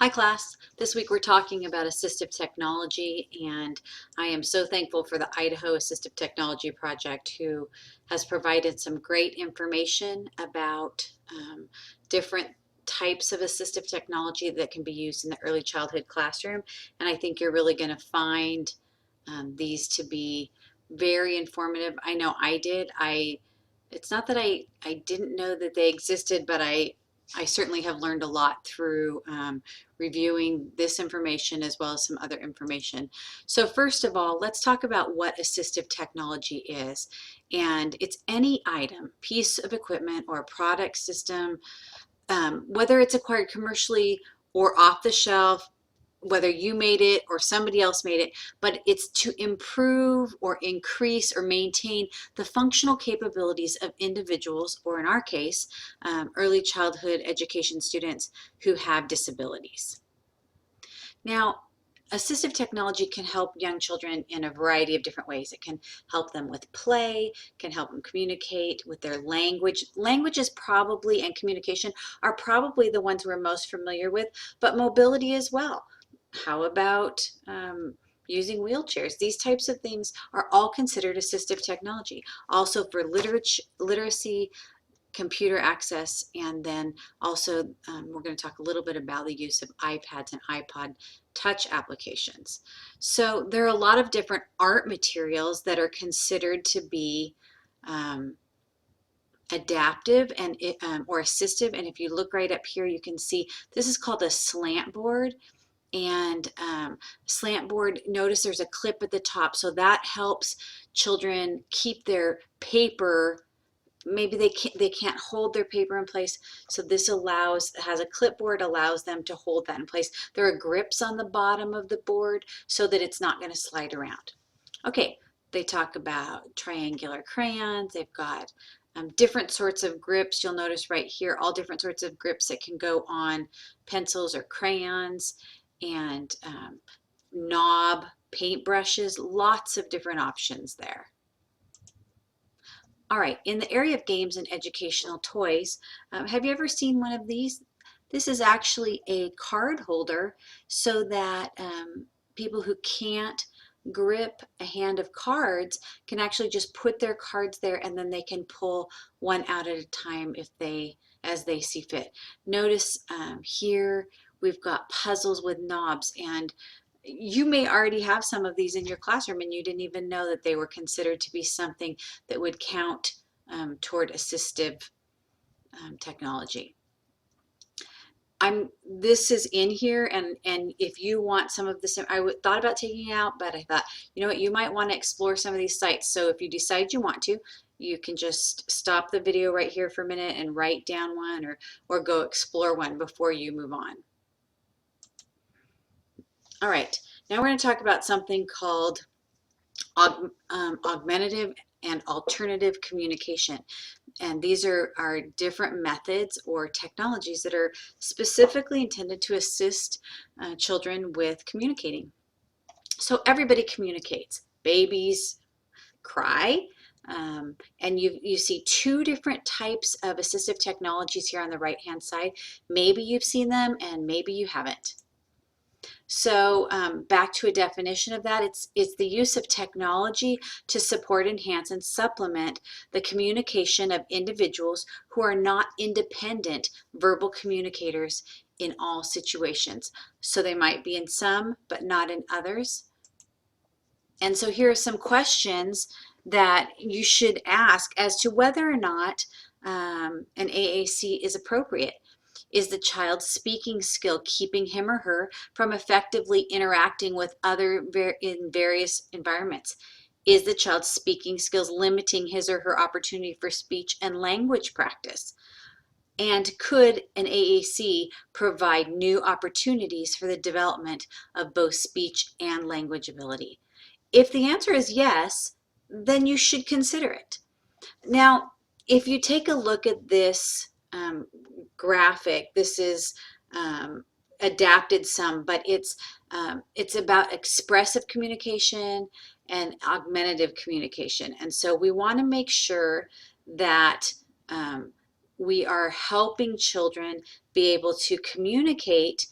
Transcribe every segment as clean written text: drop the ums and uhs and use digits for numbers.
Hi class, this week we're talking about assistive technology, and I am so thankful for the Idaho Assistive Technology Project, who has provided some great information about different types of assistive technology that can be used in the early childhood classroom. And I think you're really going to find these to be very informative. I know I did. It's not that I didn't know that they existed, but I certainly have learned a lot through reviewing this information as well as some other information. So first of all, let's talk about what assistive technology is. And it's any item, piece of equipment, or product system, whether it's acquired commercially or off the shelf, whether you made it or somebody else made it, but it's to improve or increase or maintain the functional capabilities of individuals, or in our case, early childhood education students who have disabilities. Now, assistive technology can help young children in a variety of different ways. It can help them with play, can help them communicate with their language. Languages probably and communication are probably the ones we're most familiar with, but mobility as well. How about using wheelchairs? These types of things are all considered assistive technology. Also for literacy, computer access, and then also we're going to talk a little bit about the use of iPads and iPod touch applications. So there are a lot of different art materials that are considered to be adaptive and or assistive. And if you look right up here, you can see this is called a slant board. And slant board, notice there's a clip at the top, so that helps children keep their paper. Maybe they can't hold their paper in place, so this has a clipboard, allows them to hold that in place. There are grips on the bottom of the board so that it's not going to slide around. Okay, they talk about triangular crayons. They've got different sorts of grips. You'll notice right here all different sorts of grips that can go on pencils or crayons, and knob paintbrushes, lots of different options there. All right, in the area of games and educational toys, have you ever seen one of these? This is actually a card holder so that people who can't grip a hand of cards can actually just put their cards there, and then they can pull one out at a time as they see fit. Notice here we've got puzzles with knobs, and you may already have some of these in your classroom and you didn't even know that they were considered to be something that would count toward assistive technology. This is in here, and if you want some of this, I thought about taking it out, but I thought, you know what, you might want to explore some of these sites. So if you decide you want to, you can just stop the video right here for a minute and write down one, or go explore one before you move on. All right, now we're going to talk about something called augmentative and alternative communication. And these are different methods or technologies that are specifically intended to assist children with communicating. So everybody communicates. Babies cry. And you see two different types of assistive technologies here on the right hand side. Maybe you've seen them and maybe you haven't. So back to a definition of that, it's the use of technology to support, enhance, and supplement the communication of individuals who are not independent verbal communicators in all situations. So they might be in some, but not in others. And so here are some questions that you should ask as to whether or not an AAC is appropriate. Is the child's speaking skill keeping him or her from effectively interacting with others in various environments? Is the child's speaking skills limiting his or her opportunity for speech and language practice? And could an AAC provide new opportunities for the development of both speech and language ability? If the answer is yes, then you should consider it. Now, if you take a look at this graphic, this is adapted some, but it's about expressive communication and augmentative communication. And so we want to make sure that we are helping children be able to communicate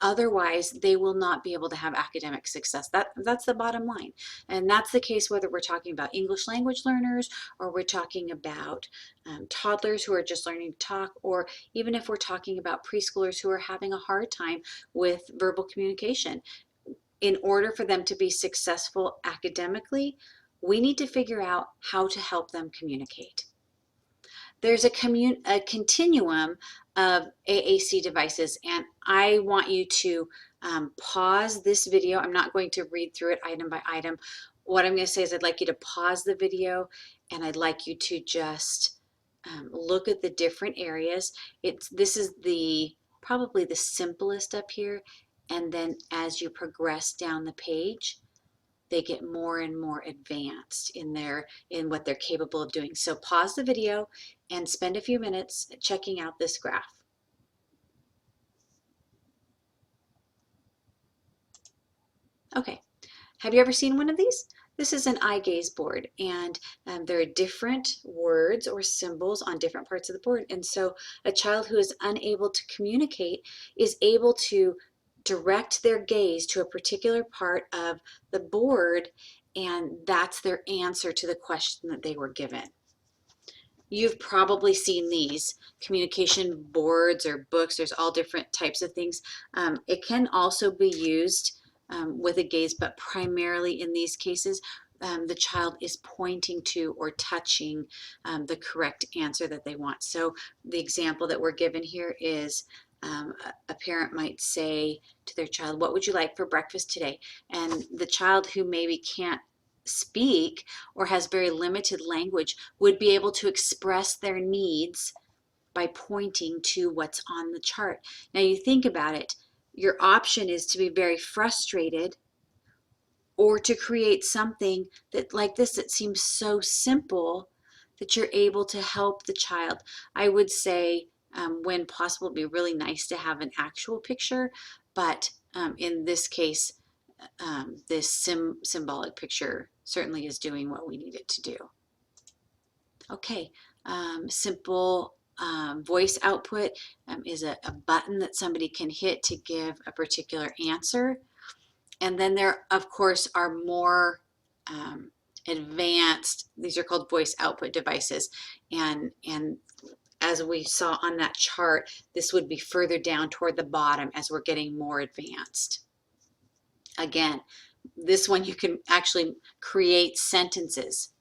Otherwise, they will not be able to have academic success. That's the bottom line. And that's the case whether we're talking about English language learners, or we're talking about toddlers who are just learning to talk, or even if we're talking about preschoolers who are having a hard time with verbal communication. In order for them to be successful academically, we need to figure out how to help them communicate. There's a continuum of AAC devices, and I want you to pause this video. I'm not going to read through it item by item. What I'm going to say is I'd like you to pause the video, and I'd like you to just look at the different areas. This is probably the simplest up here, and then as you progress down the page, they get more and more advanced in what they're capable of doing. So pause the video and spend a few minutes checking out this graph. Okay, have you ever seen one of these? This is an eye gaze board, and there are different words or symbols on different parts of the board. And so a child who is unable to communicate is able to direct their gaze to a particular part of the board, and that's their answer to the question that they were given. You've probably seen these communication boards or books. There's all different types of things. It can also be used with a gaze, but primarily in these cases, the child is pointing to or touching the correct answer that they want. So the example that we're given here is a parent might say to their child, "What would you like for breakfast today?" And the child who maybe can't speak or has very limited language would be able to express their needs by pointing to what's on the chart. Now you think about it, your option is to be very frustrated or to create something that like this that seems so simple that you're able to help the child. I would say when possible, it'd be really nice to have an actual picture, but in this case, this symbolic picture certainly is doing what we need it to do. Okay, simple voice output is a button that somebody can hit to give a particular answer. And then there, of course, are more advanced, these are called voice output devices. And as we saw on that chart, this would be further down toward the bottom as we're getting more advanced. Again, this one you can actually create sentences.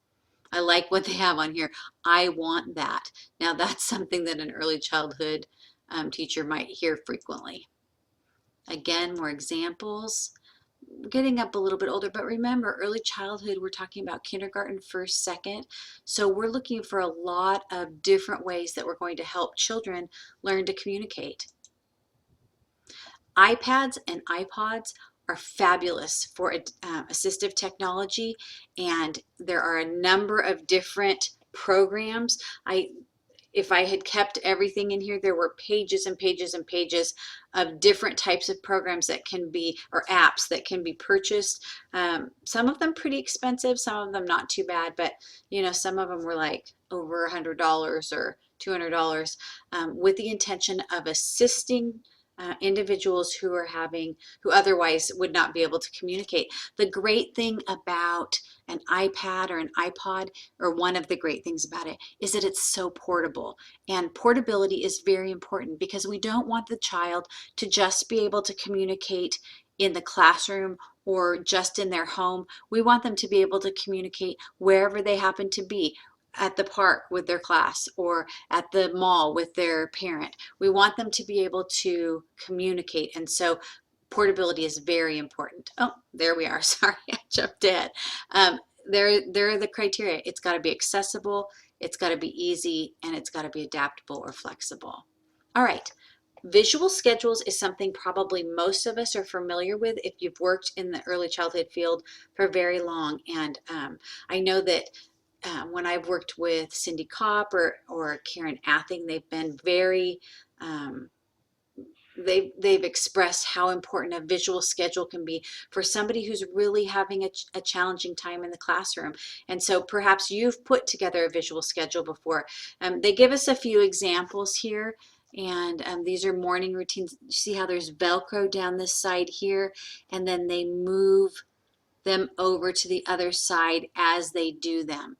I like what they have on here. I want that. Now that's something that an early childhood teacher might hear frequently. Again, more examples. We're getting up a little bit older, but remember, early childhood, we're talking about kindergarten, first, second. So we're looking for a lot of different ways that we're going to help children learn to communicate. iPads and iPods are fabulous for assistive technology, and there are a number of different programs. If I had kept everything in here, there were pages and pages and pages of different types of programs that can be, or apps that can be purchased. Some of them pretty expensive, some of them not too bad, but you know, some of them were like over $100 or $200 with the intention of assisting individuals who otherwise would not be able to communicate. The great thing about an iPad or an iPod, or one of the great things about it, is that it's so portable. And portability is very important because we don't want the child to just be able to communicate in the classroom or just in their home. We want them to be able to communicate wherever they happen to be, at the park with their class or at the mall with their parent. We want them to be able to communicate, and so portability is very important. Oh, there we are. Sorry, I jumped ahead. There are the criteria. It's got to be accessible, it's got to be easy, and it's got to be adaptable or flexible. All right. Visual schedules is something probably most of us are familiar with if you've worked in the early childhood field for very long. And I know that when I've worked with Cindy Kopp or Karen Athing, they've been very, they've expressed how important a visual schedule can be for somebody who's really having a challenging time in the classroom. And so perhaps you've put together a visual schedule before. They give us a few examples here, And these are morning routines. You see how there's Velcro down this side here, and then they move them over to the other side as they do them.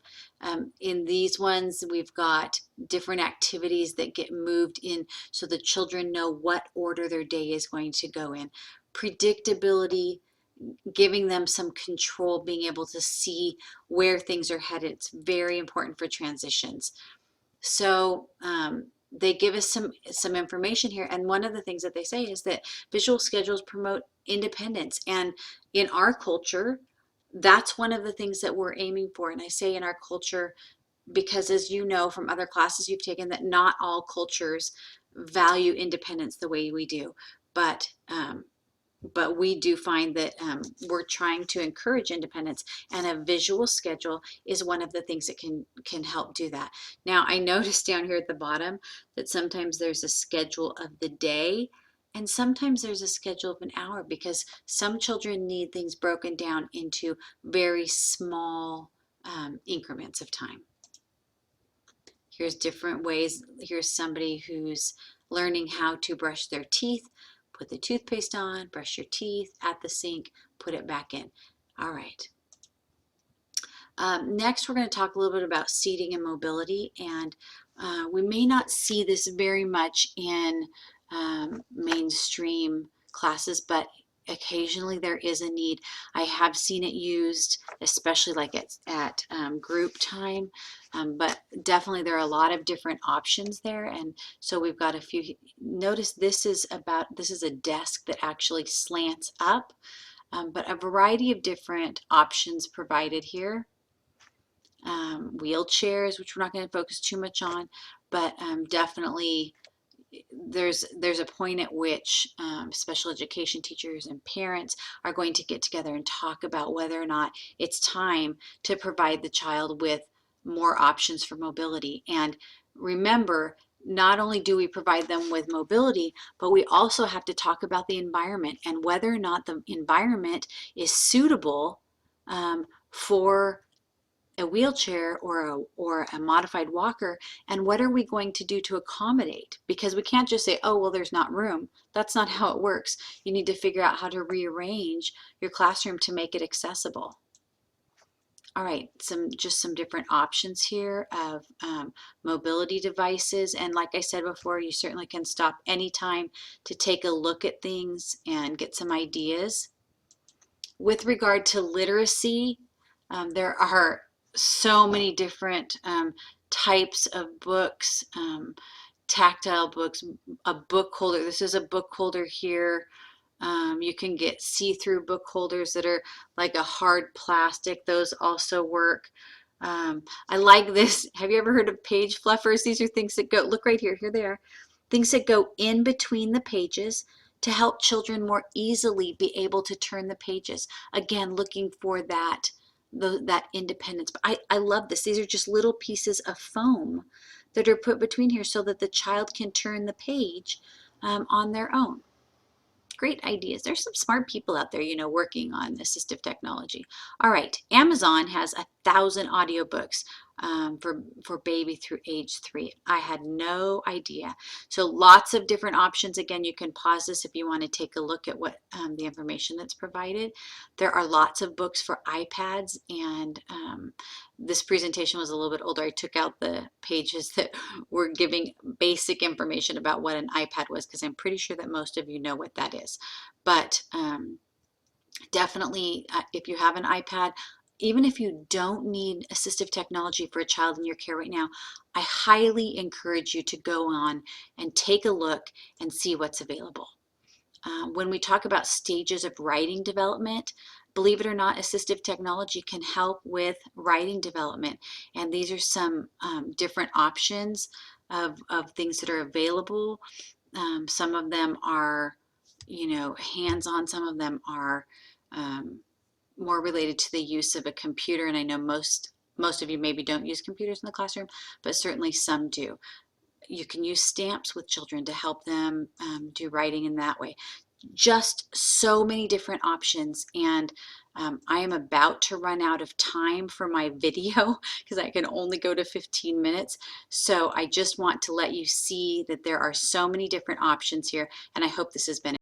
In these ones, we've got different activities that get moved in so the children know what order their day is going to go in. Predictability, giving them some control, being able to see where things are headed. It's very important for transitions. So they give us some information here, and one of the things that they say is that visual schedules promote independence, and in our culture, that's one of the things that we're aiming for. And I say in our culture because, as you know from other classes you've taken, that not all cultures value independence the way we do, but we do find that we're trying to encourage independence, and a visual schedule is one of the things that can help do that. Now, I noticed down here at the bottom that sometimes there's a schedule of the day and sometimes there's a schedule of an hour, because some children need things broken down into very small increments of time. Here's different ways. Here's somebody who's learning how to brush their teeth. Put the toothpaste on, brush your teeth at the sink, put it back in. All right. Next, we're going to talk a little bit about seating and mobility, and we may not see this very much in mainstream classes, but occasionally there is a need. I have seen it used, especially like at group time, but definitely there are a lot of different options there, and so we've got a few. Notice this is a desk that actually slants up, but a variety of different options provided here. Wheelchairs, which we're not going to focus too much on, but definitely there's a point at which special education teachers and parents are going to get together and talk about whether or not it's time to provide the child with more options for mobility. And remember, not only do we provide them with mobility, but we also have to talk about the environment and whether or not the environment is suitable for a wheelchair or a modified walker, and what are we going to do to accommodate? Because we can't just say, oh, well, there's not room. That's not how it works. You need to figure out how to rearrange your classroom to make it accessible. All right, just some different options here of mobility devices, and like I said before, you certainly can stop anytime to take a look at things and get some ideas. With regard to literacy, there are so many different types of books, tactile books, a book holder. This is a book holder here. You can get see-through book holders that are like a hard plastic. Those also work. I like this. Have you ever heard of page fluffers? These are things that go, look right here, here they are. Things that go in between the pages to help children more easily be able to turn the pages. Again, looking for that independence. But I love this. These are just little pieces of foam that are put between here so that the child can turn the page on their own. Great ideas. There's some smart people out there, you know, working on assistive technology. All right, Amazon has 1,000 audiobooks for baby through age 3. I had no idea. So lots of different options. Again, you can pause this if you want to take a look at what the information that's provided. There are lots of books for iPads, and this presentation was a little bit older. I took out the pages that were giving basic information about what an iPad was, because I'm pretty sure that most of you know what that is. But definitely, if you have an iPad, even if you don't need assistive technology for a child in your care right now, I highly encourage you to go on and take a look and see what's available. When we talk about stages of writing development, believe it or not, assistive technology can help with writing development. And these are some different options of things that are available. Some of them are, you know, hands-on. Some of them are more related to the use of a computer. And I know most of you maybe don't use computers in the classroom, but certainly some do. You can use stamps with children to help them do writing in that way. just so many different options. And I am about to run out of time for my video because I can only go to 15 minutes. So I just want to let you see that there are so many different options here, and I hope this has been